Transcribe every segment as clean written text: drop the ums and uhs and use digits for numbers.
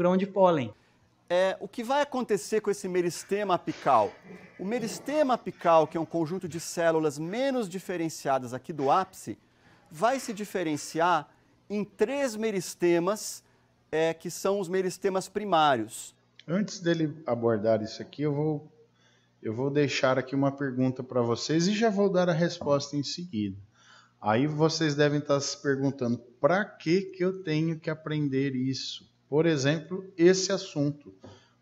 grão de pólen. O que vai acontecer com esse meristema apical? O meristema apical, que é um conjunto de células menos diferenciadas aqui do ápice, vai se diferenciar em 3 meristemas, que são os meristemas primários. Antes dele abordar isso aqui, eu vou deixar aqui uma pergunta para vocês e já vou dar a resposta em seguida. Aí vocês devem estar se perguntando, para que eu tenho que aprender isso? Por exemplo, esse assunto.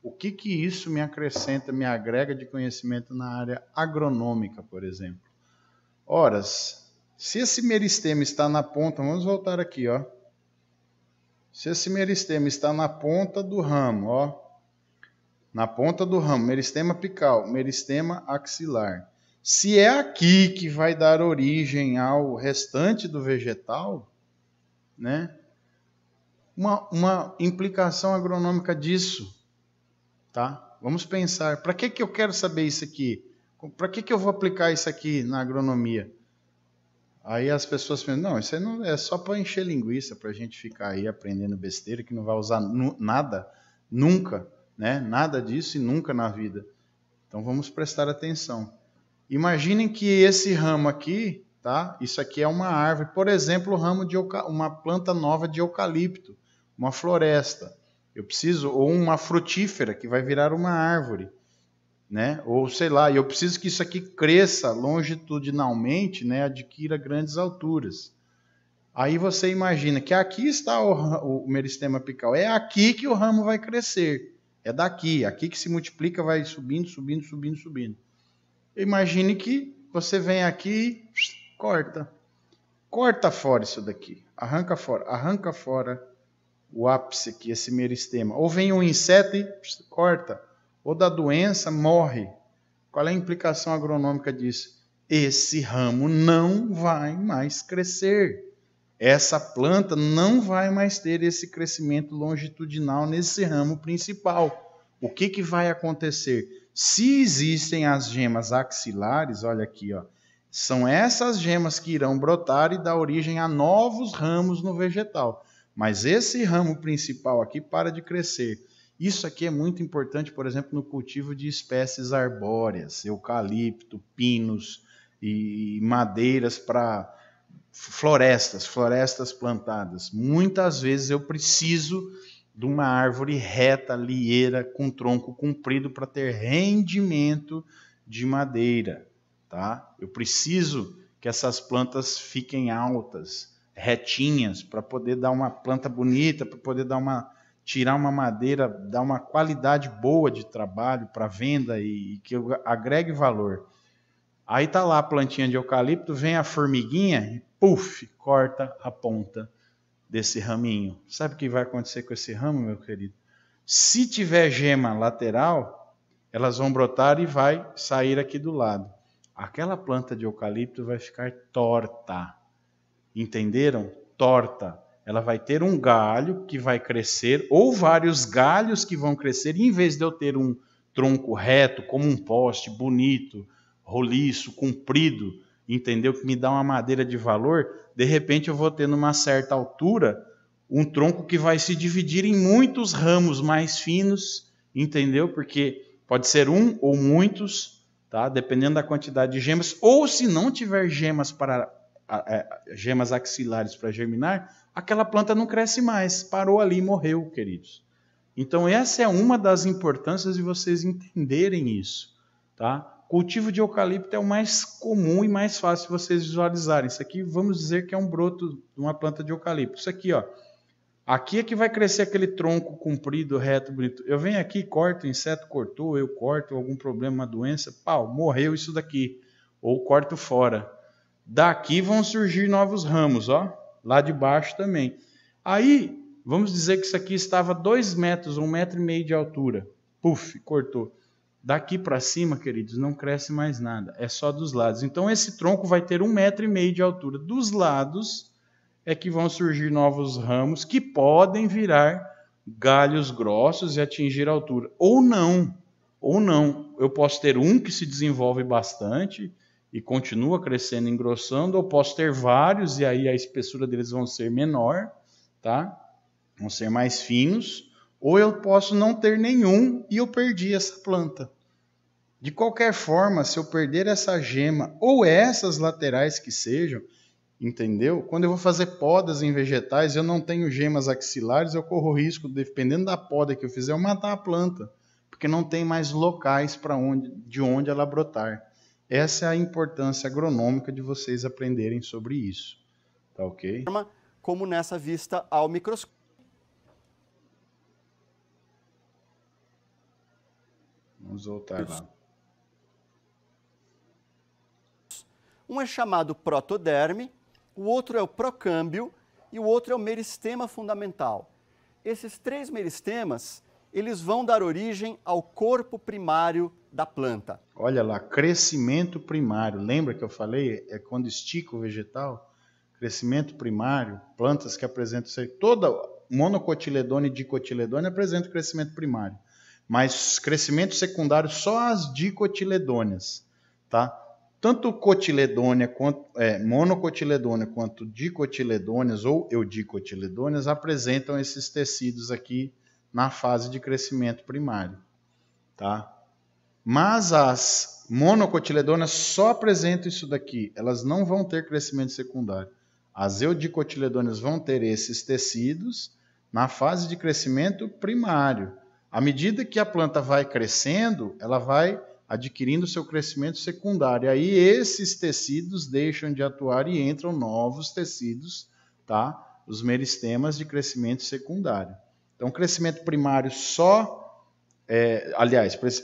O que isso me acrescenta, me agrega de conhecimento na área agronômica, por exemplo? Ora, se esse meristema está na ponta, vamos voltar aqui, ó. Se esse meristema está na ponta do ramo, ó, na ponta do ramo, meristema apical, meristema axilar. Se é aqui que vai dar origem ao restante do vegetal, né? Uma implicação agronômica disso, tá? Vamos pensar, para que eu quero saber isso aqui? Para que eu vou aplicar isso aqui na agronomia? Aí as pessoas pensam, não, isso aí não é só para encher linguiça, para a gente ficar aí aprendendo besteira que não vai usar nada, nunca, né? Nada disso e nunca na vida. Então vamos prestar atenção. Imaginem que esse ramo aqui, tá? Isso aqui é uma árvore, por exemplo, o ramo de uma planta nova de eucalipto, uma floresta. Eu preciso, ou uma frutífera que vai virar uma árvore, né? Ou sei lá, eu preciso que isso aqui cresça longitudinalmente, né? Adquira grandes alturas. Aí você imagina que aqui está o meristema apical, é aqui que o ramo vai crescer, é daqui, aqui que se multiplica, vai subindo, subindo, subindo, subindo. Imagine que você vem aqui e corta fora isso daqui, arranca fora o ápice aqui, esse meristema. Ou vem um inseto e corta, ou da doença, morre. Qual é a implicação agronômica disso? Esse ramo não vai mais crescer. Essa planta não vai mais ter esse crescimento longitudinal nesse ramo principal. O que vai acontecer? Se existem as gemas axilares, olha aqui, ó, são essas gemas que irão brotar e dar origem a novos ramos no vegetal. Mas esse ramo principal aqui para de crescer. Isso aqui é muito importante, por exemplo, no cultivo de espécies arbóreas, eucalipto, pinos e madeiras para florestas plantadas. Muitas vezes eu preciso de uma árvore reta, lieira, com tronco comprido para ter rendimento de madeira, tá? Eu preciso que essas plantas fiquem altas, retinhas, para poder dar uma planta bonita, para poder tirar uma madeira, dar uma qualidade boa de trabalho para venda e que agregue valor. Aí tá lá a plantinha de eucalipto, vem a formiguinha e puf, corta a ponta desse raminho. Sabe o que vai acontecer com esse ramo, meu querido? Se tiver gema lateral, elas vão brotar e vai sair aqui do lado. Aquela planta de eucalipto vai ficar torta. Entenderam? Torta. Ela vai ter um galho que vai crescer, ou vários galhos que vão crescer, e em vez de eu ter um tronco reto, como um poste, bonito, roliço, comprido, entendeu? Que me dá uma madeira de valor, de repente eu vou ter numa certa altura um tronco que vai se dividir em muitos ramos mais finos, entendeu? Porque pode ser um ou muitos, tá? Dependendo da quantidade de gemas, ou se não tiver gemas axilares para germinar, aquela planta não cresce mais, parou ali e morreu, queridos. Então essa é uma das importâncias de vocês entenderem isso, tá? Cultivo de eucalipto é o mais comum e mais fácil de vocês visualizarem. Isso aqui, vamos dizer que é um broto de uma planta de eucalipto. Isso aqui, ó. Aqui é que vai crescer aquele tronco comprido, reto, bonito. Eu venho aqui, corto, o inseto cortou, eu corto, algum problema, uma doença, pau, morreu isso daqui. Ou corto fora. Daqui vão surgir novos ramos, ó. Lá de baixo também. Aí, vamos dizer que isso aqui estava 2 metros, 1,5 metro de altura. Puf, cortou. Daqui para cima, queridos, não cresce mais nada. É só dos lados. Então, esse tronco vai ter 1,5 metro de altura. Dos lados é que vão surgir novos ramos que podem virar galhos grossos e atingir a altura. Ou não. Ou não. Eu posso ter um que se desenvolve bastante e continua crescendo, engrossando. Ou posso ter vários e aí a espessura deles vão ser menor, tá? Vão ser mais finos. ou eu posso não ter nenhum e eu perdi essa planta. De qualquer forma, se eu perder essa gema ou essas laterais que sejam, entendeu? Quando eu vou fazer podas em vegetais, eu não tenho gemas axilares, eu corro o risco, dependendo da poda que eu fizer, eu matar a planta, porque não tem mais locais de onde ela brotar. Essa é a importância agronômica de vocês aprenderem sobre isso. Tá ok? Como nessa vista ao microscópio. Vamos voltar lá. Um é chamado protoderme, o outro é o procâmbio e o outro é o meristema fundamental. Esses três meristemas, eles vão dar origem ao corpo primário da planta. Olha lá, crescimento primário. Lembra que eu falei? É quando estica o vegetal? Crescimento primário, plantas que apresentam toda monocotiledônia e dicotiledônia apresentam crescimento primário. Mas crescimento secundário só as dicotiledôneas, tá? Tanto cotiledônia quanto monocotiledônia quanto dicotiledôneas ou eudicotiledôneas apresentam esses tecidos aqui na fase de crescimento primário, tá? Mas as monocotiledôneas só apresentam isso daqui, elas não vão ter crescimento secundário. As eudicotiledôneas vão ter esses tecidos na fase de crescimento primário. À medida que a planta vai crescendo, ela vai adquirindo seu crescimento secundário. Aí esses tecidos deixam de atuar e entram novos tecidos, tá? Os meristemas de crescimento secundário. Então, crescimento primário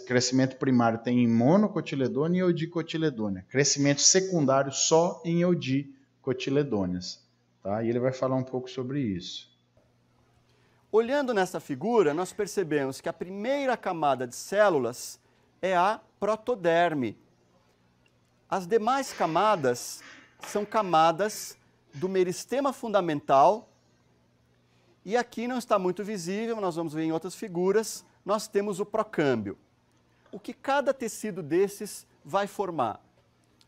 crescimento primário tem em monocotiledônia e eudicotiledônia. Crescimento secundário só em eudicotiledôneas. Tá? E ele vai falar um pouco sobre isso. Olhando nessa figura, nós percebemos que a primeira camada de células é a protoderme. As demais camadas são camadas do meristema fundamental. E aqui não está muito visível, nós vamos ver em outras figuras, nós temos o procâmbio. O que cada tecido desses vai formar?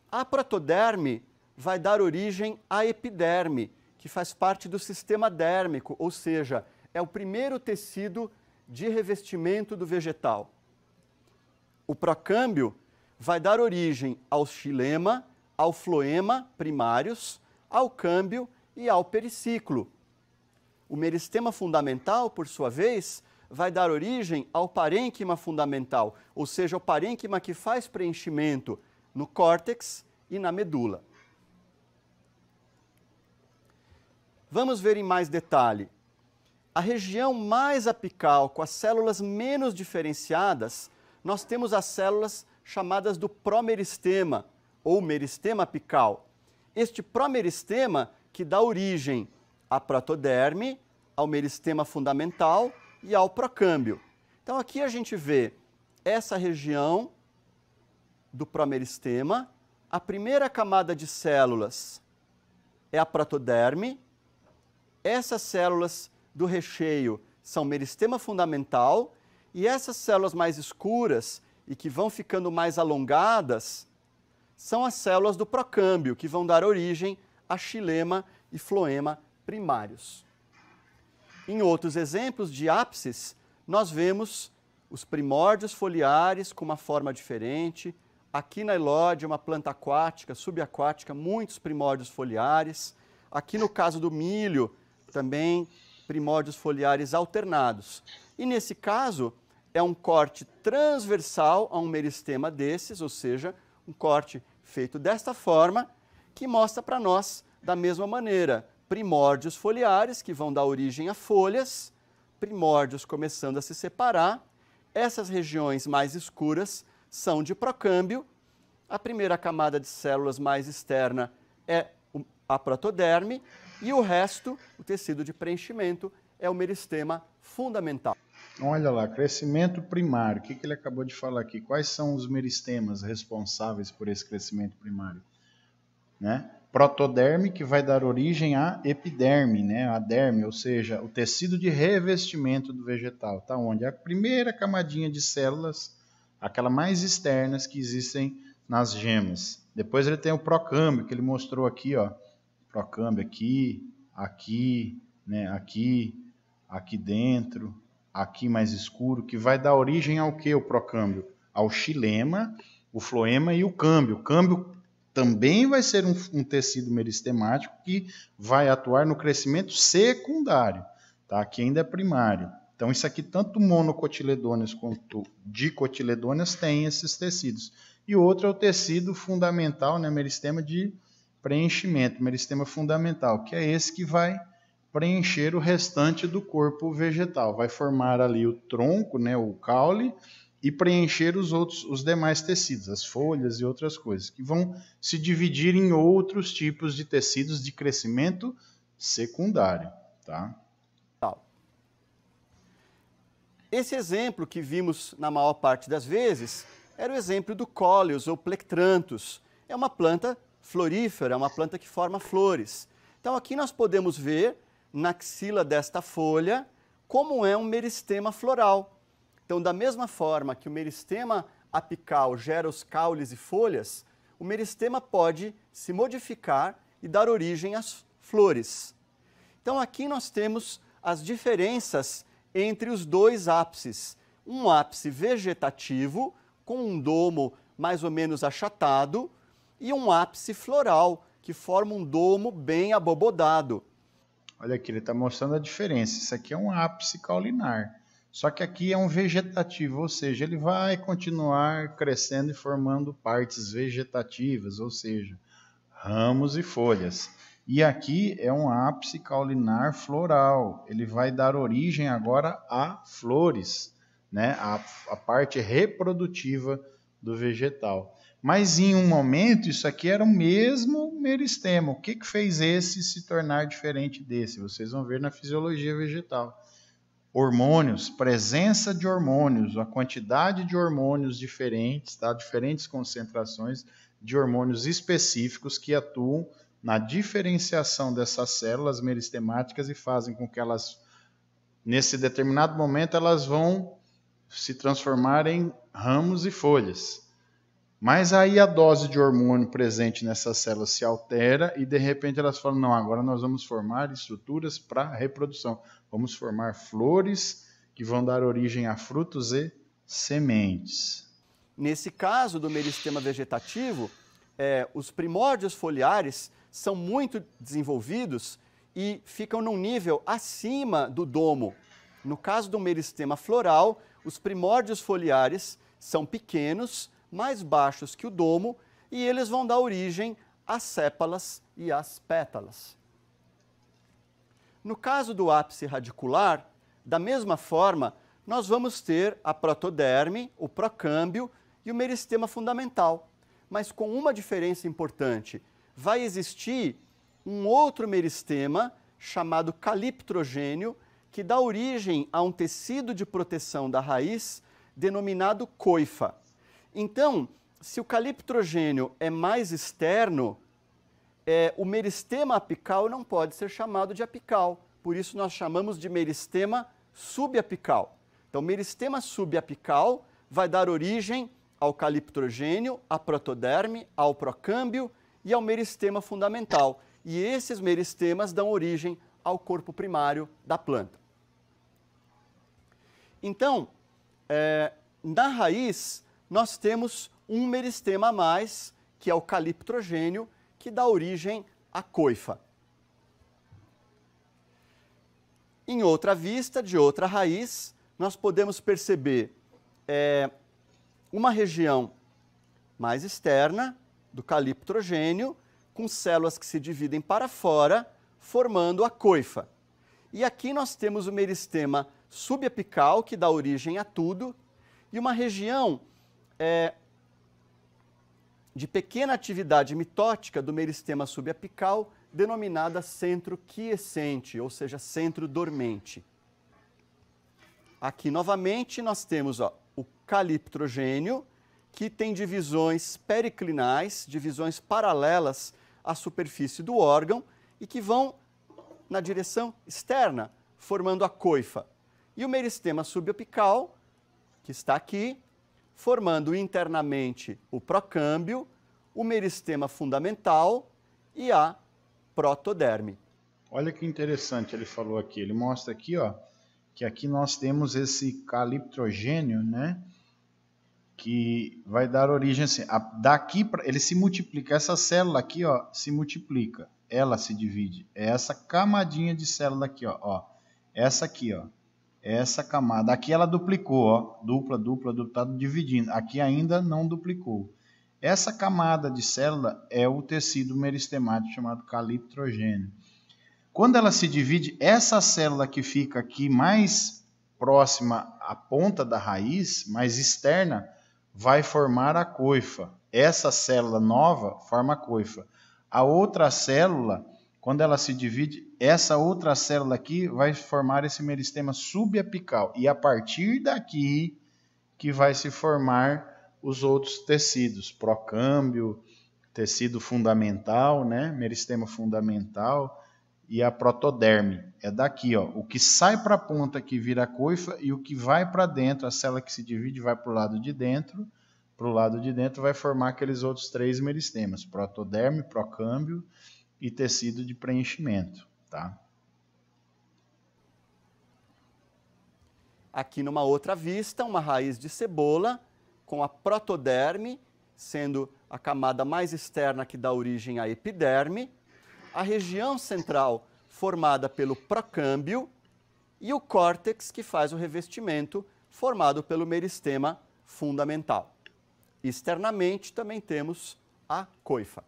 A protoderme vai dar origem à epiderme, que faz parte do sistema dérmico, ou seja, é o primeiro tecido de revestimento do vegetal. O procâmbio vai dar origem ao xilema, ao floema primários, ao câmbio e ao periciclo. O meristema fundamental, por sua vez, vai dar origem ao parênquima fundamental, ou seja, o parênquima que faz preenchimento no córtex e na medula. Vamos ver em mais detalhe. A região mais apical, com as células menos diferenciadas, nós temos as células chamadas do promeristema, ou meristema apical. Este promeristema que dá origem à protoderme, ao meristema fundamental e ao procâmbio. Então aqui a gente vê essa região do promeristema, a primeira camada de células é a protoderme, essas células do recheio são meristema fundamental e essas células mais escuras e que vão ficando mais alongadas são as células do procâmbio, que vão dar origem a xilema e floema primários. Em outros exemplos de ápices, nós vemos os primórdios foliares com uma forma diferente. Aqui na Elódia, uma planta aquática, subaquática, muitos primórdios foliares. Aqui no caso do milho, também primórdios foliares alternados. E nesse caso, é um corte transversal a um meristema desses, ou seja, um corte feito desta forma, que mostra para nós, da mesma maneira, primórdios foliares, que vão dar origem a folhas, primórdios começando a se separar, essas regiões mais escuras são de procâmbio, a primeira camada de células mais externa é a protoderme, e o resto, o tecido de preenchimento, é o meristema fundamental. Olha lá, crescimento primário. O que ele acabou de falar aqui? Quais são os meristemas responsáveis por esse crescimento primário? Né? Protoderme, que vai dar origem à epiderme, né? A derme, ou seja, o tecido de revestimento do vegetal. Tá onde? A primeira camadinha de células, aquela mais externas que existem nas gemas. Depois ele tem o procâmbio, que ele mostrou aqui, ó. Procâmbio aqui, aqui, né? Aqui dentro, aqui mais escuro, que vai dar origem ao que o procâmbio? Ao xilema, o floema e o câmbio. O câmbio também vai ser um tecido meristemático que vai atuar no crescimento secundário, tá? Aqui ainda é primário. Então, isso aqui, tanto monocotiledôneas quanto dicotiledôneas, têm esses tecidos. E o outro é o tecido fundamental, né, meristema de preenchimento, meristema fundamental, que é esse que vai preencher o restante do corpo vegetal. Vai formar ali o tronco, né, o caule, e preencher os demais tecidos, as folhas e outras coisas, que vão se dividir em outros tipos de tecidos de crescimento secundário, tá? Esse exemplo que vimos na maior parte das vezes era o exemplo do Coleus ou Plectranthus. É uma planta florífera, é uma planta que forma flores. Então aqui nós podemos ver na axila desta folha como é um meristema floral. Então, da mesma forma que o meristema apical gera os caules e folhas, o meristema pode se modificar e dar origem às flores. Então, aqui nós temos as diferenças entre os dois ápices. Um ápice vegetativo, com um domo mais ou menos achatado, e um ápice floral, que forma um domo bem abobodado. Olha aqui, ele está mostrando a diferença. Isso aqui é um ápice caulinar. Só que aqui é um vegetativo, ou seja, ele vai continuar crescendo e formando partes vegetativas, ou seja, ramos e folhas. E aqui é um ápice caulinar floral. Ele vai dar origem agora a flores, né? A parte reprodutiva do vegetal. Mas em um momento isso aqui era o mesmo meristema. O que fez esse se tornar diferente desse? Vocês vão ver na fisiologia vegetal. Hormônios, presença de hormônios, a quantidade de hormônios diferentes, tá? Diferentes concentrações de hormônios específicos que atuam na diferenciação dessas células meristemáticas e fazem com que elas, nesse determinado momento, elas vão se transformar em ramos e folhas. Mas aí a dose de hormônio presente nessas células se altera e de repente elas falam, não, agora nós vamos formar estruturas para reprodução. Vamos formar flores que vão dar origem a frutos e sementes. Nesse caso do meristema vegetativo, os primórdios foliares são muito desenvolvidos e ficam num nível acima do domo. No caso do meristema floral, os primórdios foliares são pequenos, mais baixos que o domo, e eles vão dar origem às sépalas e às pétalas. No caso do ápice radicular, da mesma forma, nós vamos ter a protoderme, o procâmbio e o meristema fundamental. Mas com uma diferença importante, vai existir um outro meristema chamado caliptrogênio, que dá origem a um tecido de proteção da raiz denominado coifa. Então, se o caliptrogênio é mais externo, o meristema apical não pode ser chamado de apical. Por isso nós chamamos de meristema subapical. Então, meristema subapical vai dar origem ao caliptrogênio, à protoderme, ao procâmbio e ao meristema fundamental. E esses meristemas dão origem ao corpo primário da planta. Então, na raiz, nós temos um meristema a mais, que é o caliptrogênio, que dá origem à coifa. Em outra vista, de outra raiz, nós podemos perceber uma região mais externa do caliptrogênio, com células que se dividem para fora, formando a coifa. E aqui nós temos o meristema subapical, que dá origem a tudo, e uma região de pequena atividade mitótica do meristema subapical, denominada centro quiescente, ou seja, centro dormente. Aqui, novamente, nós temos o caliptrogênio, que tem divisões periclinais, divisões paralelas à superfície do órgão e que vão na direção externa, formando a coifa. E o meristema subapical, que está aqui, formando internamente o procâmbio, o meristema fundamental e a protoderme. Olha que interessante ele falou aqui. Ele mostra aqui, ó, que aqui nós temos esse caliptrogênio, né? Que vai dar origem assim, daqui para ele se multiplica, essa célula aqui, ó, se multiplica, ela se divide, é essa camadinha de célula aqui, ó, essa aqui, ó, essa camada, aqui ela duplicou, ó, dupla, tá dividindo, aqui ainda não duplicou. Essa camada de célula é o tecido meristemático chamado caliptrogênio. Quando ela se divide, essa célula que fica aqui mais próxima à ponta da raiz, mais externa, vai formar a coifa. Essa célula nova forma a coifa. A outra célula, quando ela se divide, essa outra célula aqui vai formar esse meristema subapical. E a partir daqui que vai se formar os outros tecidos, procâmbio, tecido fundamental, né? Meristema fundamental e a protoderme. É daqui, ó. O que sai para a ponta que vira a coifa e o que vai para dentro, a célula que se divide vai para o lado de dentro. Para o lado de dentro vai formar aqueles outros 3 meristemas, protoderme, procâmbio e tecido de preenchimento, tá? Aqui numa outra vista, uma raiz de cebola com a protoderme, sendo a camada mais externa que dá origem à epiderme, a região central formada pelo procâmbio e o córtex que faz o revestimento formado pelo meristema fundamental. Externamente também temos a coifa.